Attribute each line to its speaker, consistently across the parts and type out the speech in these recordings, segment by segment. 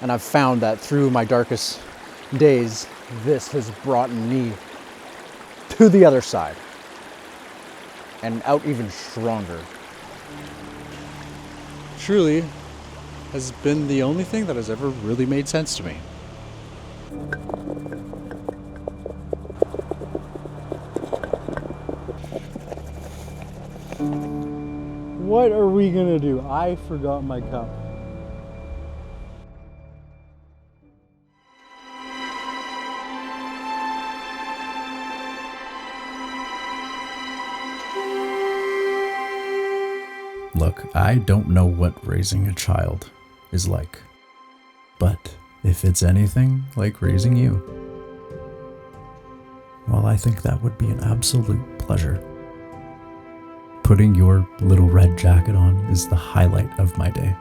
Speaker 1: And I've found that through my darkest days, this has brought me to the other side and out even stronger. Truly has been the only thing that has ever really made sense to me. What are we gonna do? I forgot my cup. Look, I don't know what raising a child is like, but if it's anything like raising you, well, I think that would be an absolute pleasure. Putting your little red jacket on is the highlight of my day,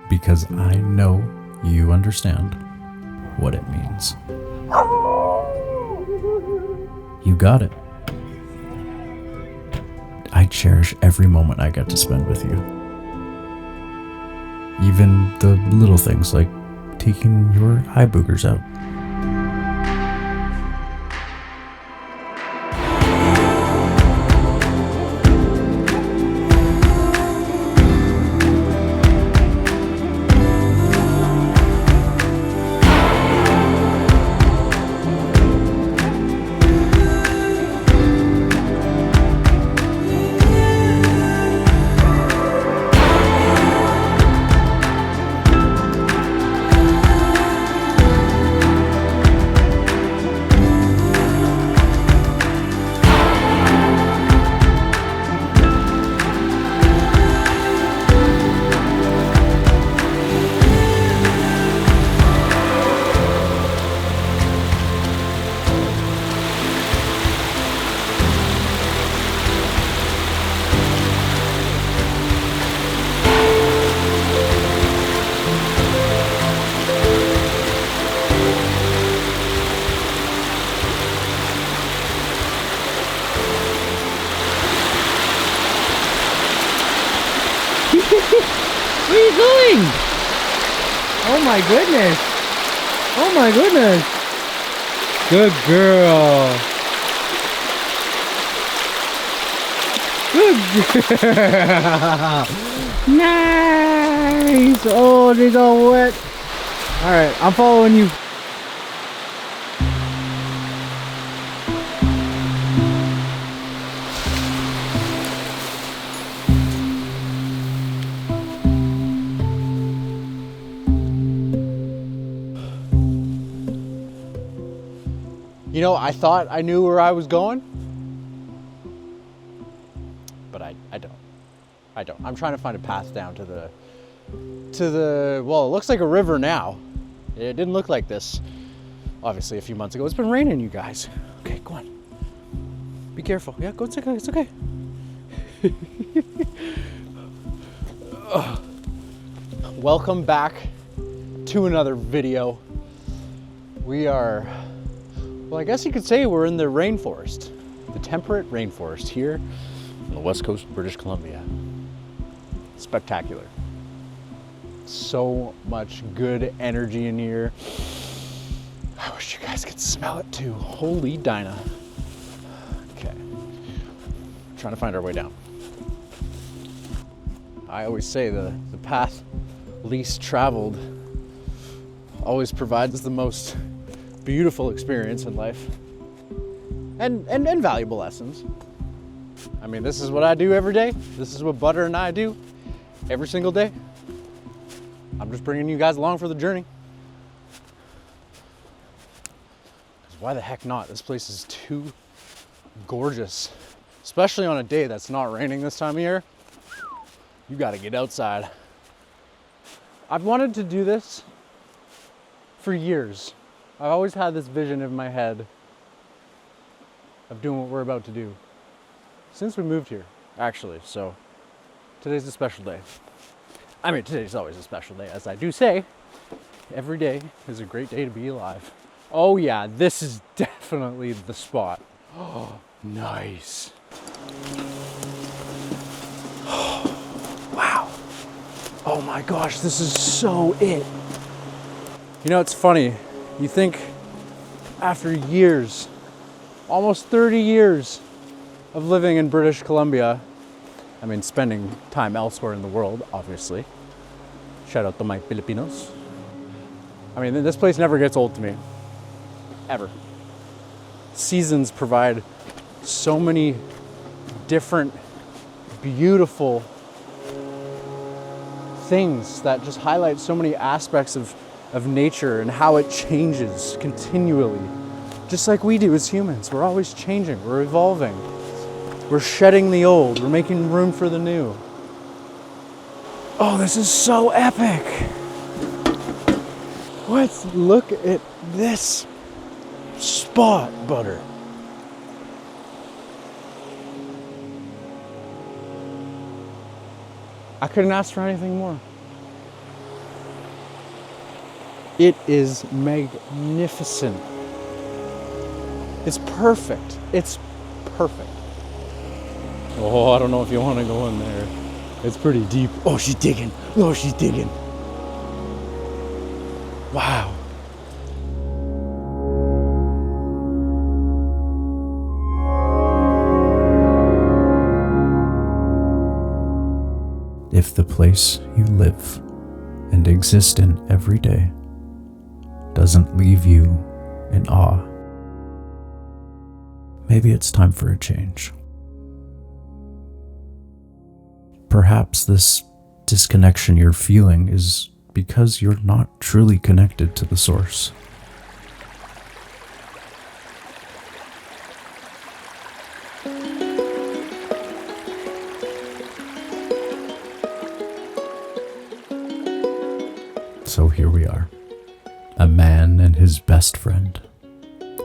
Speaker 1: because I know you understand what it means. You got it. I cherish every moment I get to spend with you. Even the little things like taking your eye boogers out. Where are you going? Oh my goodness. Oh my goodness. Good girl. Good girl. Nice. Oh, they're all wet. All right, I'm following you. You know, I thought I knew where I was going, but I don't. I don't. I'm trying to find a path down to the, well, it looks like a river now. It didn't look like this, obviously, a few months ago. It's been raining, you guys. Okay, go on. Be careful. Yeah, go, it's okay, it's okay. Welcome back to another video. We are, well, I guess you could say we're in the rainforest, the temperate rainforest here on the west coast of British Columbia. Spectacular. So much good energy in here. I wish you guys could smell it too. Holy Dinah. Okay, trying to find our way down. I always say the path least traveled always provides the most beautiful experience in life and valuable lessons. I mean, this is what I do every day. This is what Butter and I do every single day. I'm just bringing you guys along for the journey. 'Cause why the heck not? This place is too gorgeous, especially on a day that's not raining this time of year. You got to get outside. I've wanted to do this for years. I've always had this vision in my head of doing what we're about to do since we moved here, actually. So today's a special day. I mean, today's always a special day, as I do say. Every day is a great day to be alive. Oh yeah, this is definitely the spot. Oh, nice. Wow. Oh my gosh, this is so it. You know, it's funny. You think after years, almost 30 years of living in British Columbia, I mean, spending time elsewhere in the world, obviously. Shout out to my Filipinos. I mean, this place never gets old to me. Ever. Seasons provide so many different, beautiful things that just highlight so many aspects of nature and how it changes continually. Just like we do as humans. We're always changing, we're evolving. We're shedding the old, we're making room for the new. Oh, this is so epic. Look at this spot, butter. I couldn't ask for anything more. It is magnificent. It's perfect. It's perfect. Oh, I don't know if you want to go in there. It's pretty deep. Oh, she's digging. Oh, she's digging. Wow.
Speaker 2: If the place you live and exist in every day doesn't leave you in awe, maybe it's time for a change. Perhaps this disconnection you're feeling is because you're not truly connected to the source. So here we are, a man and his best friend,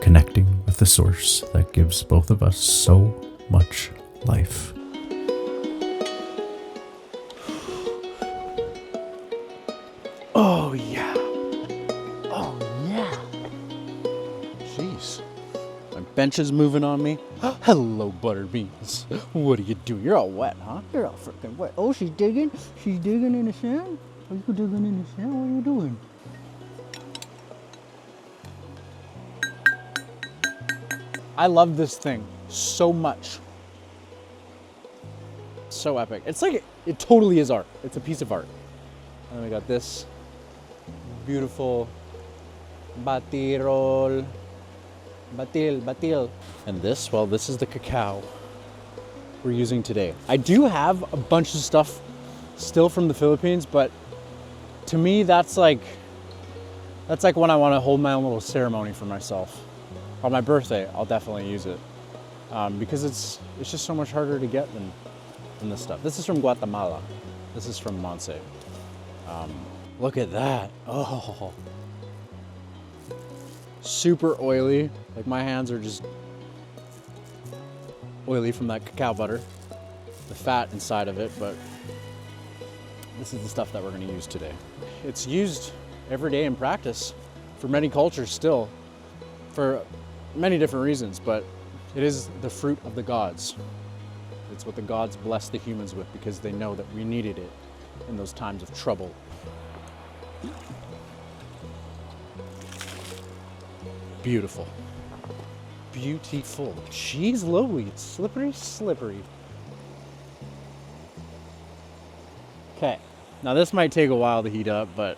Speaker 2: connecting with the source that gives both of us so much life.
Speaker 1: Oh yeah. Oh yeah. Jeez. My bench is moving on me. Hello, Butterbeans. What are you doing? You're all wet, huh? You're all freaking wet. Oh, she's digging? She's digging in the sand? Are you digging in the sand? What are you doing? I love this thing so much. So epic. It's like, it totally is art. It's a piece of art. And we got this beautiful batirol. Batil. And this, well, this is the cacao we're using today. I do have a bunch of stuff still from the Philippines, but to me, that's like when I want to hold my own little ceremony for myself. On my birthday, I'll definitely use it because it's just so much harder to get than this stuff. This is from Guatemala. This is from Monse. Look at that. Oh, super oily. Like my hands are just oily from that cacao butter, the fat inside of it, but this is the stuff that we're going to use today. It's used every day in practice for many cultures still, for many different reasons, but it is the fruit of the gods. It's what the gods bless the humans with because they know that we needed it in those times of trouble. Beautiful. Beautiful. Jeez Louise, slippery. Okay, now this might take a while to heat up, but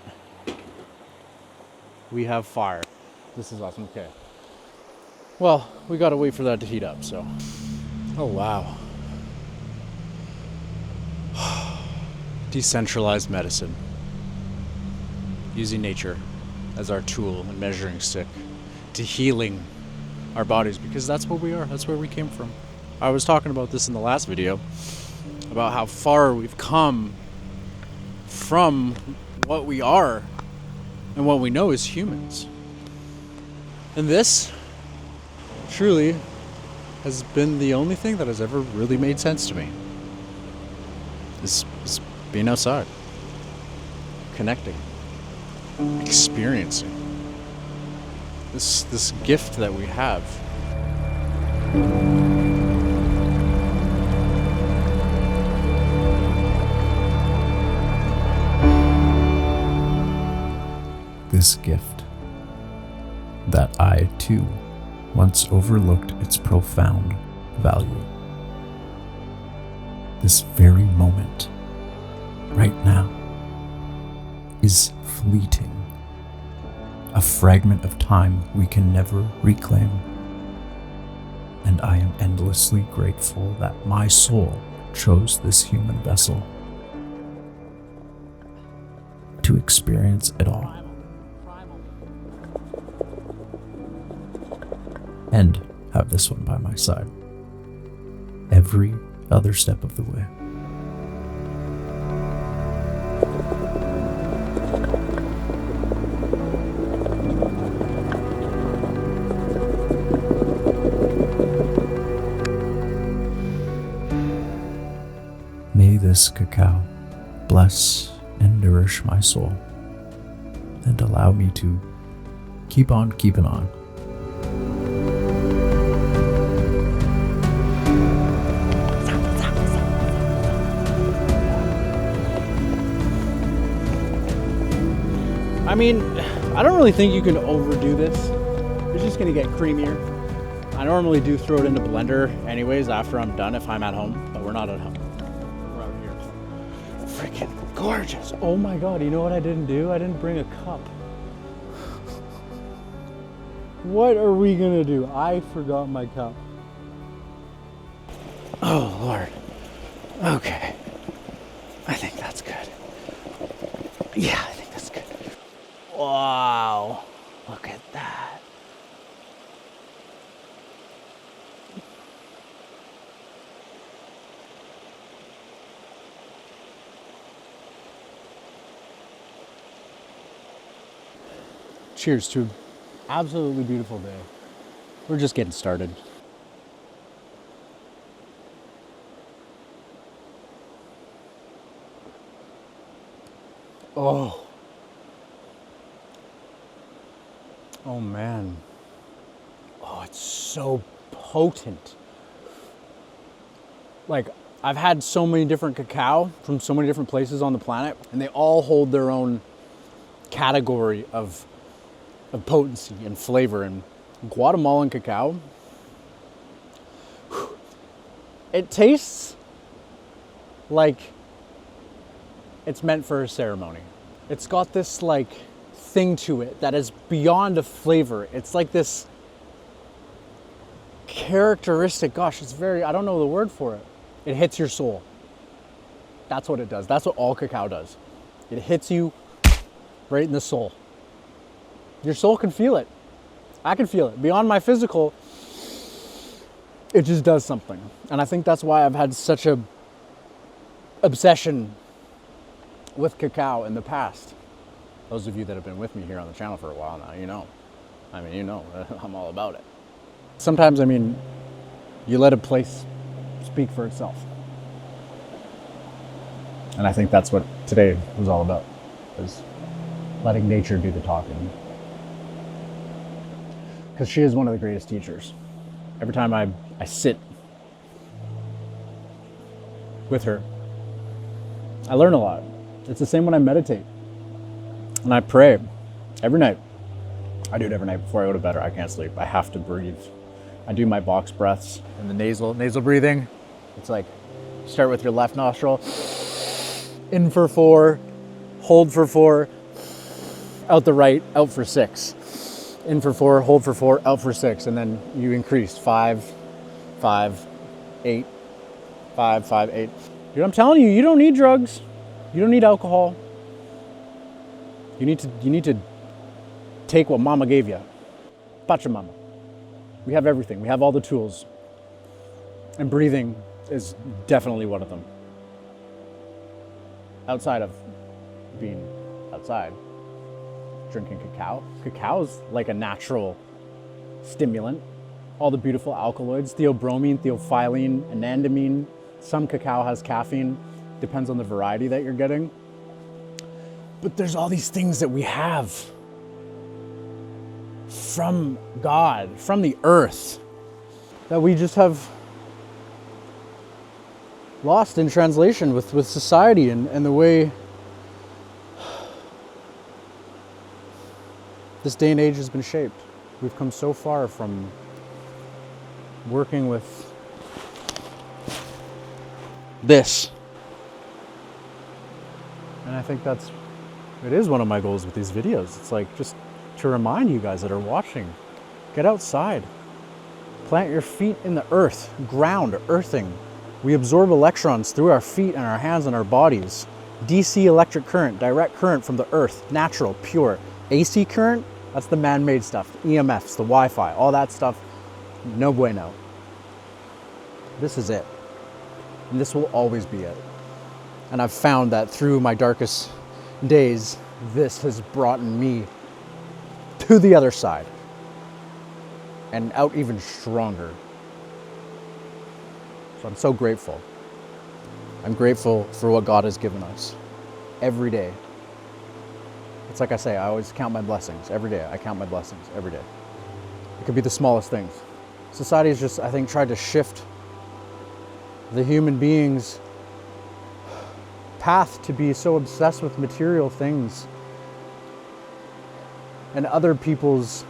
Speaker 1: we have fire. This is awesome. Okay. Well, we gotta wait for that to heat up, so. Oh, wow. Decentralized medicine. Using nature as our tool and measuring stick to healing our bodies, because that's what we are. That's where we came from. I was talking about this in the last video, about how far we've come from what we are and what we know as humans. And this truly has been the only thing that has ever really made sense to me. Is being outside, connecting, experiencing this gift that we have.
Speaker 2: this gift that I, too, once overlooked its profound value. This very moment, right now, is fleeting, a fragment of time we can never reclaim. And I am endlessly grateful that my soul chose this human vessel to experience it all. And have this one by my side every other step of the way. May this cacao bless and nourish my soul and allow me to keep on keeping on.
Speaker 1: I mean, I don't really think you can overdo this. It's just gonna get creamier. I normally do throw it in the blender anyways after I'm done if I'm at home, but we're not at home. We're out here. Freaking gorgeous. Oh my God, you know what I didn't do? I didn't bring a cup. What are we gonna do? I forgot my cup. Oh Lord. Okay. I think that's good. Yeah, I think that's good. Wow. Look at that. Cheers to an absolutely beautiful day. We're just getting started. Oh. Oh man. Oh, it's so potent. Like, I've had so many different cacao from so many different places on the planet, and they all hold their own category of potency and flavor. And Guatemalan cacao, it tastes like it's meant for a ceremony. It's got this like thing to it that is beyond a flavor. It's like this characteristic, gosh, it's very, I don't know the word for it. It hits your soul. That's what it does. That's what all cacao does. It hits you right in the soul. Your soul can feel it. I can feel it. Beyond my physical, it just does something. And I think that's why I've had such a obsession with cacao in the past. Those of you that have been with me here on the channel for a while now, you know. I mean, you know, I'm all about it. Sometimes, I mean, you let a place speak for itself. And I think that's what today was all about, was letting nature do the talking. Because she is one of the greatest teachers. Every time I sit with her, I learn a lot. It's the same when I meditate. And I pray every night. I do it every night before I go to bed or I can't sleep. I have to breathe. I do my box breaths and the nasal breathing. It's like, start with your left nostril, in for 4, hold for 4, out the right, out for 6. In for 4, hold for 4, out for 6. And then you increase 5, 5, 8, 5, 5, 8. Dude, I'm telling you, you don't need drugs. You don't need alcohol. You need to take what mama gave you. Pachamama. We have everything. We have all the tools. And breathing is definitely one of them. Outside of being outside, drinking cacao. Cacao is like a natural stimulant. All the beautiful alkaloids, theobromine, theophylline, anandamine. Some cacao has caffeine. Depends on the variety that you're getting. But there's all these things that we have from God, from the earth, that we just have lost in translation with society and the way this day and age has been shaped. We've come so far from working with this. And I think it is one of my goals with these videos. It's like just to remind you guys that are watching, get outside. Plant your feet in the earth, ground, earthing. We absorb electrons through our feet and our hands and our bodies. DC electric current, direct current from the earth, natural, pure. AC current, that's the man-made stuff, EMFs, the Wi-Fi, all that stuff, no bueno. This is it. And this will always be it. And I've found that through my darkest days, this has brought me to the other side and out even stronger. So I'm so grateful. I'm grateful for what God has given us every day. It's like I say, I always count my blessings every day. I count my blessings every day. It could be the smallest things. Society has just, I think, tried to shift the human being's path to be so obsessed with material things and other people's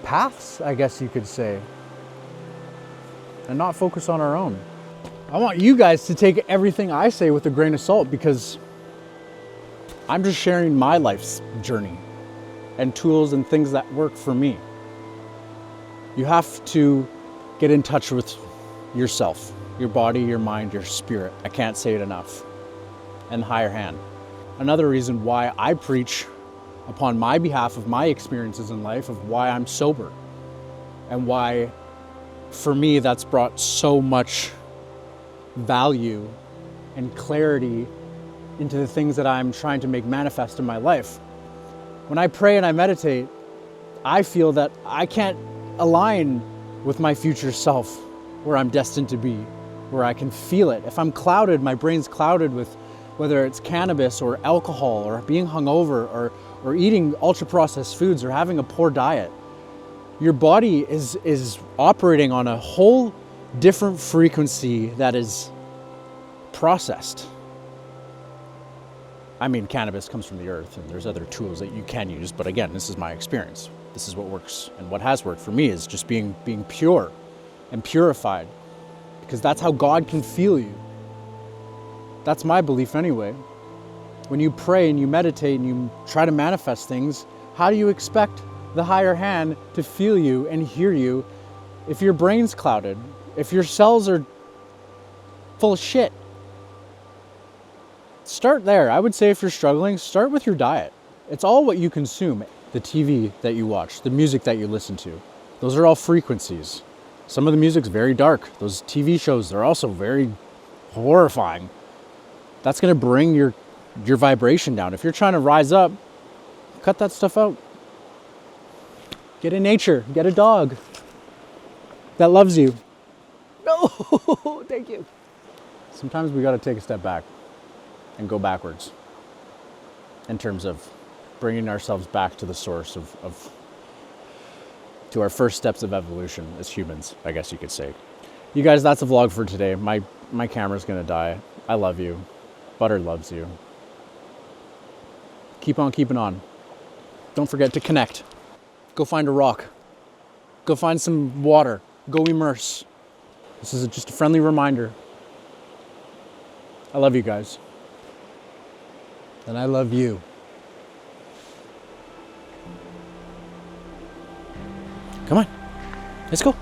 Speaker 1: paths, I guess you could say, and not focus on our own. I want you guys to take everything I say with a grain of salt, because I'm just sharing my life's journey and tools and things that work for me. You have to get in touch with yourself, your body, your mind, your spirit. I can't say it enough. And higher hand. Another reason why I preach upon my behalf of my experiences in life, of why I'm sober, and why for me that's brought so much value and clarity into the things that I'm trying to make manifest in my life. When I pray and I meditate, I feel that I can't align with my future self, where I'm destined to be, where I can feel it. If I'm clouded, my brain's clouded with whether it's cannabis or alcohol or being hungover or eating ultra-processed foods or having a poor diet, your body is operating on a whole different frequency that is processed. I mean, cannabis comes from the earth and there's other tools that you can use, but again, this is my experience. This is what works, and what has worked for me is just being pure and purified, because that's how God can feel you. That's my belief anyway. When you pray and you meditate and you try to manifest things, how do you expect the higher hand to feel you and hear you if your brain's clouded, if your cells are full of shit? Start there. I would say if you're struggling, start with your diet. It's all what you consume. The TV that you watch, the music that you listen to, those are all frequencies. Some of the music's very dark. Those TV shows, they're also very horrifying. That's going to bring your vibration down. If you're trying to rise up, cut that stuff out. Get in nature. Get a dog that loves you. No, thank you. Sometimes we got to take a step back and go backwards in terms of bringing ourselves back to the source to our first steps of evolution as humans, I guess you could say. You guys, that's a vlog for today. My camera's going to die. I love you. Butter loves you. Keep on keeping on. Don't forget to connect. Go find a rock. Go find some water. Go immerse. This is just a friendly reminder. I love you guys. And I love you. Come on. Let's go.